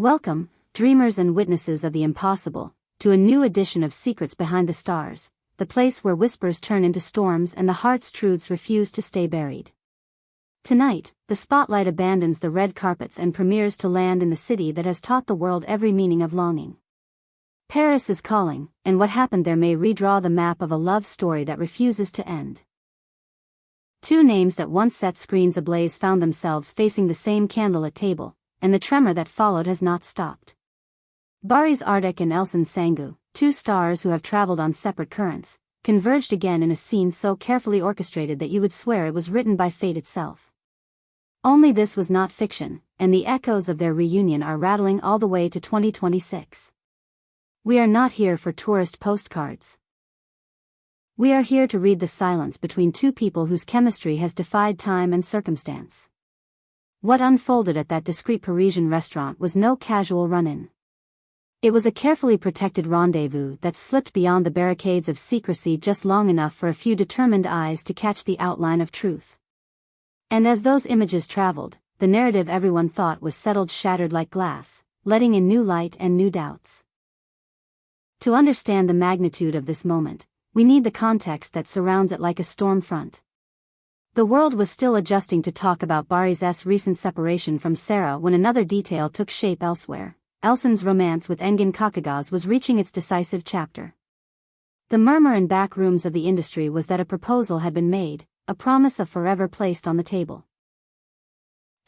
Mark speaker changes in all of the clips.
Speaker 1: Welcome, dreamers and witnesses of the impossible, to a new edition of Secrets Behind the Stars, the place where whispers turn into storms and the heart's truths refuse to stay buried. Tonight, the spotlight abandons the red carpets and premieres to land in the city that has taught the world every meaning of longing. Paris is calling, and what happened there may redraw the map of a love story that refuses to end. Two names that once set screens ablaze found themselves facing the same candlelit table, and the tremor that followed has not stopped. Barış Arduç and Elçin Sangu, two stars who have traveled on separate currents, converged again in a scene so carefully orchestrated that you would swear it was written by fate itself. Only this was not fiction, and the echoes of their reunion are rattling all the way to 2026. We are not here for tourist postcards. We are here to read the silence between two people whose chemistry has defied time and circumstance. What unfolded at that discreet Parisian restaurant was no casual run-in. It was a carefully protected rendezvous that slipped beyond the barricades of secrecy just long enough for a few determined eyes to catch the outline of truth. And as those images traveled, the narrative everyone thought was settled shattered like glass, letting in new light and new doubts. To understand the magnitude of this moment, we need the context that surrounds it like a storm front. The world was still adjusting to talk about Barış's recent separation from Sarah when another detail took shape elsewhere. Elçin's romance with Engin Kakagöz was reaching its decisive chapter. The murmur in back rooms of the industry was that a proposal had been made, a promise of forever placed on the table.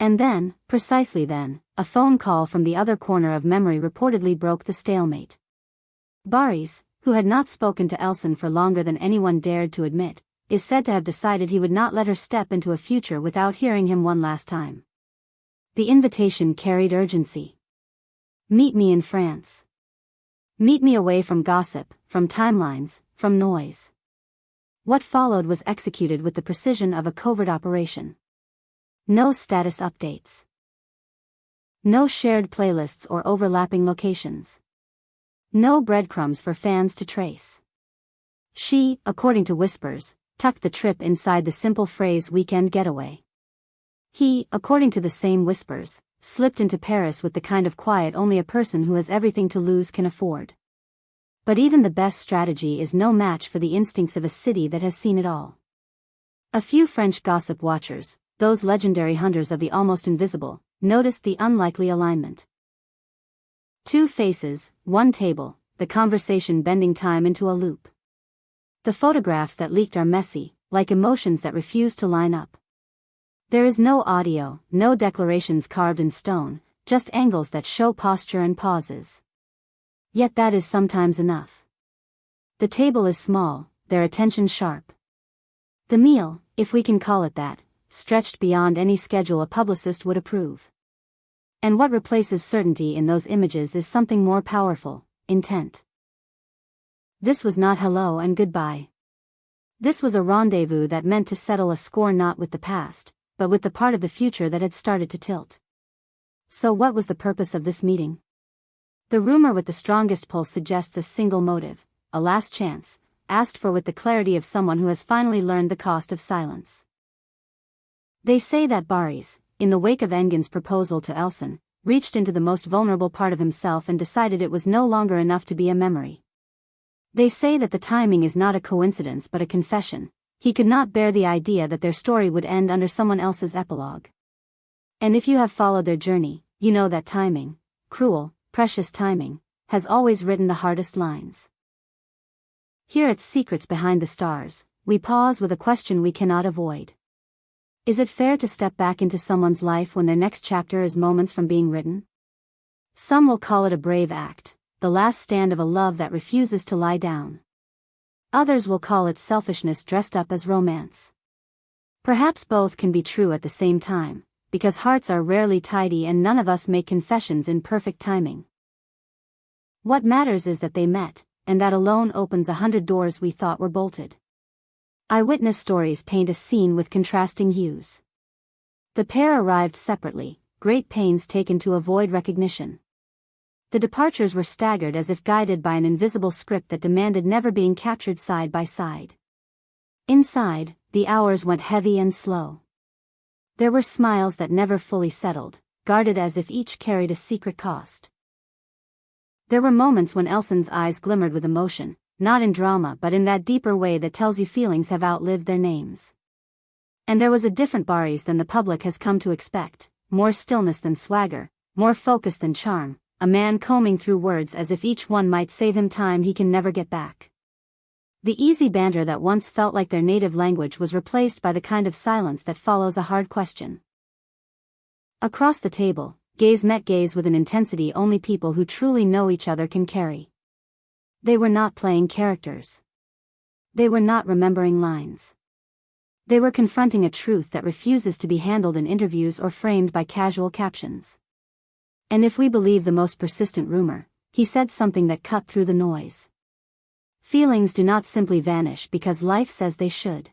Speaker 1: And then, precisely then, a phone call from the other corner of memory reportedly broke the stalemate. Barış, who had not spoken to Elçin for longer than anyone dared to admit, is said to have decided he would not let her step into a future without hearing him one last time. The invitation carried urgency. Meet me in France. Meet me away from gossip, from timelines, from noise. What followed was executed with the precision of a covert operation. No status updates. No shared playlists or overlapping locations. No breadcrumbs for fans to trace. She, according to whispers, tucked the trip inside the simple phrase weekend getaway. He, according to the same whispers, slipped into Paris with the kind of quiet only a person who has everything to lose can afford. But even the best strategy is no match for the instincts of a city that has seen it all. A few French gossip watchers, those legendary hunters of the almost invisible, noticed the unlikely alignment. Two faces, one table, the conversation bending time into a loop. The photographs that leaked are messy, like emotions that refuse to line up. There is no audio, no declarations carved in stone, just angles that show posture and pauses. Yet that is sometimes enough. The table is small, their attention sharp. The meal, if we can call it that, stretched beyond any schedule a publicist would approve. And what replaces certainty in those images is something more powerful: intent. This was not hello and goodbye. This was a rendezvous that meant to settle a score not with the past, but with the part of the future that had started to tilt. So what was the purpose of this meeting? The rumor with the strongest pulse suggests a single motive, a last chance, asked for with the clarity of someone who has finally learned the cost of silence. They say that Barış, in the wake of Engin's proposal to Elçin, reached into the most vulnerable part of himself and decided it was no longer enough to be a memory. They say that the timing is not a coincidence but a confession. He could not bear the idea that their story would end under someone else's epilogue. And if you have followed their journey, you know that timing, cruel, precious timing, has always written the hardest lines. Here at Secrets Behind the Stars, we pause with a question we cannot avoid. Is it fair to step back into someone's life when their next chapter is moments from being written? Some will call it a brave act, the last stand of a love that refuses to lie down. Others will call it selfishness dressed up as romance. Perhaps both can be true at the same time, because hearts are rarely tidy and none of us make confessions in perfect timing. What matters is that they met, and that alone opens 100 doors we thought were bolted. Eyewitness stories paint a scene with contrasting hues. The pair arrived separately, great pains taken to avoid recognition. The departures were staggered as if guided by an invisible script that demanded never being captured side by side. Inside, the hours went heavy and slow. There were smiles that never fully settled, guarded as if each carried a secret cost. There were moments when Elsin's eyes glimmered with emotion, not in drama but in that deeper way that tells you feelings have outlived their names. And there was a different Barış than the public has come to expect, more stillness than swagger, more focus than charm, a man combing through words as if each one might save him time he can never get back. The easy banter that once felt like their native language was replaced by the kind of silence that follows a hard question. Across the table, gaze met gaze with an intensity only people who truly know each other can carry. They were not playing characters. They were not remembering lines. They were confronting a truth that refuses to be handled in interviews or framed by casual captions. And if we believe the most persistent rumor, he said something that cut through the noise. Feelings do not simply vanish because life says they should.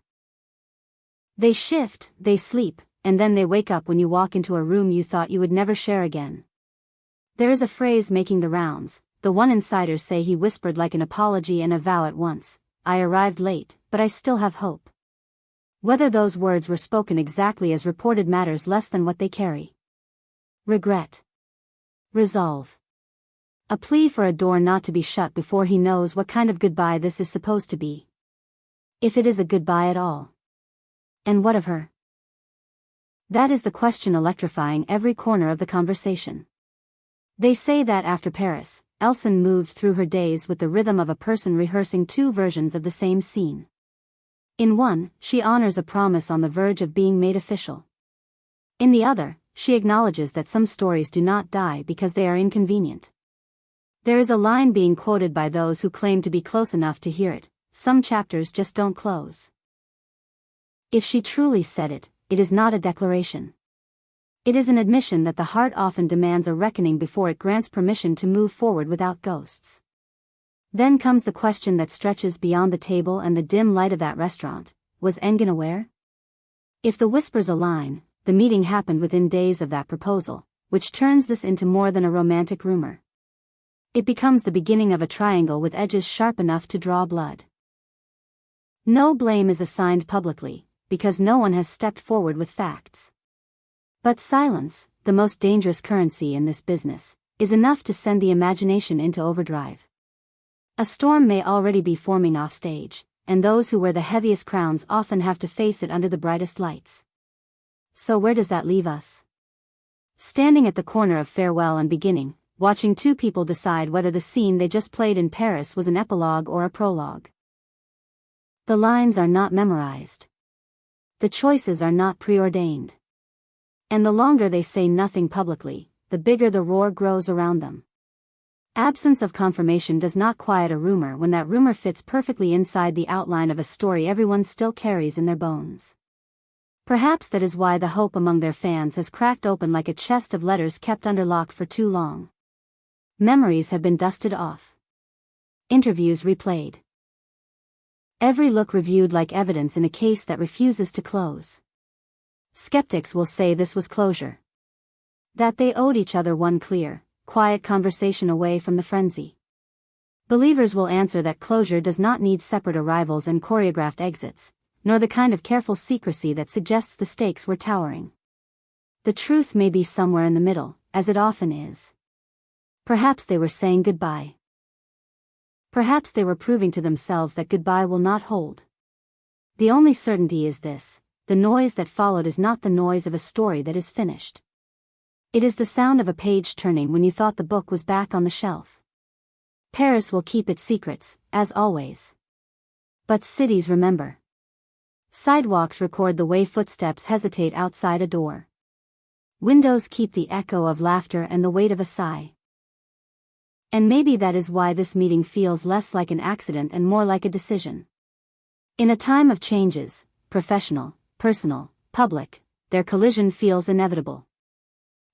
Speaker 1: They shift, they sleep, and then they wake up when you walk into a room you thought you would never share again. There is a phrase making the rounds, the one insiders say he whispered like an apology and a vow at once: I arrived late, but I still have hope. Whether those words were spoken exactly as reported matters less than what they carry. Regret. Resolve. A plea for a door not to be shut before he knows what kind of goodbye this is supposed to be. If it is a goodbye at all. And what of her? That is the question electrifying every corner of the conversation. They say that after Paris, Elçin moved through her days with the rhythm of a person rehearsing two versions of the same scene. In one, she honors a promise on the verge of being made official. In the other, she acknowledges that some stories do not die because they are inconvenient. There is a line being quoted by those who claim to be close enough to hear it: some chapters just don't close. If she truly said it, it is not a declaration. It is an admission that the heart often demands a reckoning before it grants permission to move forward without ghosts. Then comes the question that stretches beyond the table and the dim light of that restaurant: was Engin aware? If the whispers align, the meeting happened within days of that proposal, which turns this into more than a romantic rumor. It becomes the beginning of a triangle with edges sharp enough to draw blood. No blame is assigned publicly, because no one has stepped forward with facts. But silence, the most dangerous currency in this business, is enough to send the imagination into overdrive. A storm may already be forming off stage, and those who wear the heaviest crowns often have to face it under the brightest lights. So where does that leave us? Standing at the corner of farewell and beginning, watching two people decide whether the scene they just played in Paris was an epilogue or a prologue. The lines are not memorized. The choices are not preordained. And the longer they say nothing publicly, the bigger the roar grows around them. Absence of confirmation does not quiet a rumor when that rumor fits perfectly inside the outline of a story everyone still carries in their bones. Perhaps that is why the hope among their fans has cracked open like a chest of letters kept under lock for too long. Memories have been dusted off. Interviews replayed. Every look reviewed like evidence in a case that refuses to close. Skeptics will say this was closure. That they owed each other one clear, quiet conversation away from the frenzy. Believers will answer that closure does not need separate arrivals and choreographed exits, nor the kind of careful secrecy that suggests the stakes were towering. The truth may be somewhere in the middle, as it often is. Perhaps they were saying goodbye. Perhaps they were proving to themselves that goodbye will not hold. The only certainty is this: the noise that followed is not the noise of a story that is finished. It is the sound of a page turning when you thought the book was back on the shelf. Paris will keep its secrets, as always. But cities remember. Sidewalks record the way footsteps hesitate outside a door. Windows keep the echo of laughter and the weight of a sigh. And maybe that is why this meeting feels less like an accident and more like a decision. In a time of changes, professional, personal, public, their collision feels inevitable.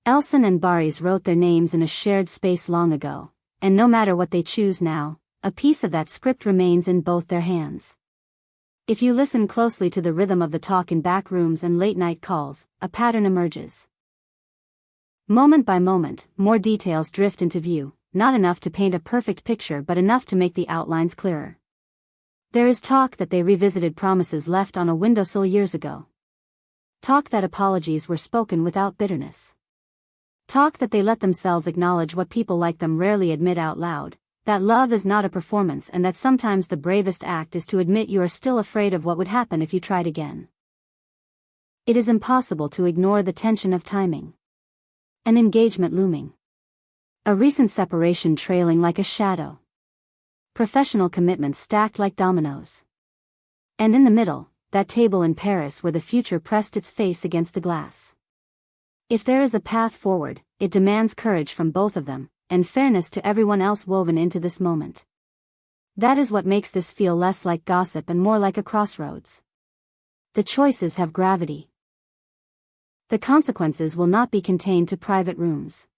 Speaker 1: Elçin and Barış wrote their names in a shared space long ago, and no matter what they choose now, a piece of that script remains in both their hands. If you listen closely to the rhythm of the talk in back rooms and late-night calls, a pattern emerges. Moment by moment, more details drift into view, not enough to paint a perfect picture but enough to make the outlines clearer. There is talk that they revisited promises left on a windowsill years ago. Talk that apologies were spoken without bitterness. Talk that they let themselves acknowledge what people like them rarely admit out loud, that love is not a performance and that sometimes the bravest act is to admit you are still afraid of what would happen if you tried again. It is impossible to ignore the tension of timing. An engagement looming. A recent separation trailing like a shadow. Professional commitments stacked like dominoes. And in the middle, that table in Paris where the future pressed its face against the glass. If there is a path forward, it demands courage from both of them, and fairness to everyone else woven into this moment. That is what makes this feel less like gossip and more like a crossroads. The choices have gravity. The consequences will not be contained to private rooms.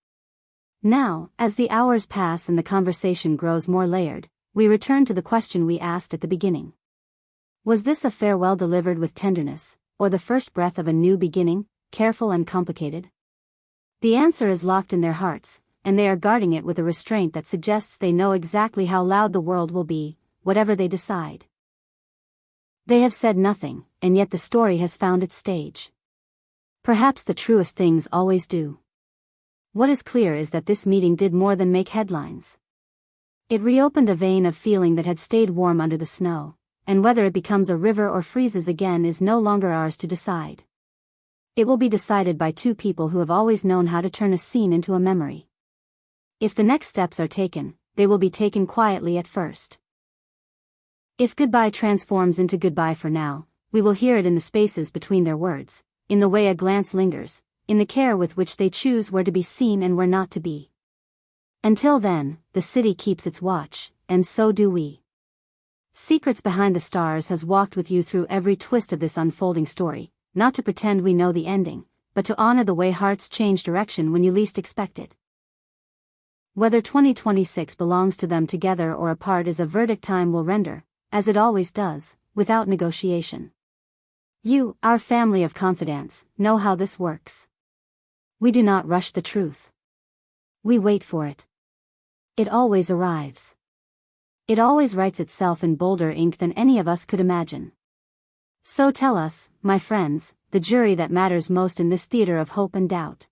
Speaker 1: Now, as the hours pass and the conversation grows more layered, we return to the question we asked at the beginning. Was this a farewell delivered with tenderness, or the first breath of a new beginning, careful and complicated? The answer is locked in their hearts, and they are guarding it with a restraint that suggests they know exactly how loud the world will be, whatever they decide. They have said nothing, and yet the story has found its stage. Perhaps the truest things always do. What is clear is that this meeting did more than make headlines. It reopened a vein of feeling that had stayed warm under the snow, and whether it becomes a river or freezes again is no longer ours to decide. It will be decided by two people who have always known how to turn a scene into a memory. If the next steps are taken, they will be taken quietly at first. If goodbye transforms into goodbye for now, we will hear it in the spaces between their words, in the way a glance lingers, in the care with which they choose where to be seen and where not to be. Until then, the city keeps its watch, and so do we. Secrets Behind the Stars has walked with you through every twist of this unfolding story, not to pretend we know the ending, but to honor the way hearts change direction when you least expect it. Whether 2026 belongs to them together or apart is a verdict time will render, as it always does, without negotiation. You, our family of confidants, know how this works. We do not rush the truth. We wait for it. It always arrives. It always writes itself in bolder ink than any of us could imagine. So tell us, my friends, the jury that matters most in this theater of hope and doubt.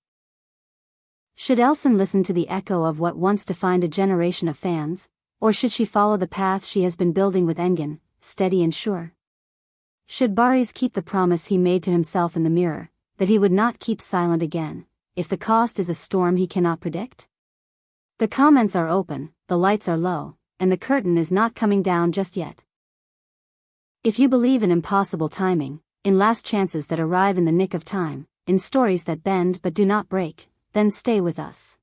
Speaker 1: Should Elçin listen to the echo of what once defined a generation of fans, or should she follow the path she has been building with Engin, steady and sure? Should Barış keep the promise he made to himself in the mirror, that he would not keep silent again, if the cost is a storm he cannot predict? The comments are open, the lights are low, and the curtain is not coming down just yet. If you believe in impossible timing, in last chances that arrive in the nick of time, in stories that bend but do not break, then stay with us.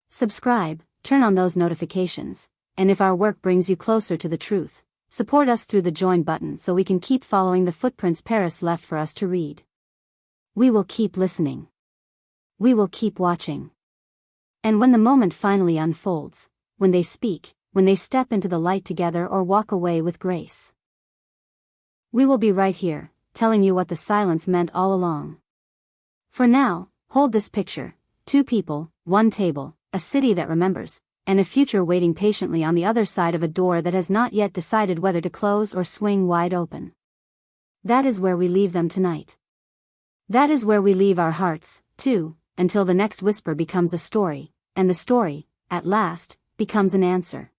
Speaker 1: Subscribe, turn on those notifications, and if our work brings you closer to the truth, support us through the join button so we can keep following the footprints Paris left for us to read. We will keep listening. We will keep watching. And when the moment finally unfolds, when they speak, when they step into the light together or walk away with grace, we will be right here, telling you what the silence meant all along. For now, hold this picture: two people, one table, a city that remembers, and a future waiting patiently on the other side of a door that has not yet decided whether to close or swing wide open. That is where we leave them tonight. That is where we leave our hearts, too, until the next whisper becomes a story, and the story, at last, becomes an answer.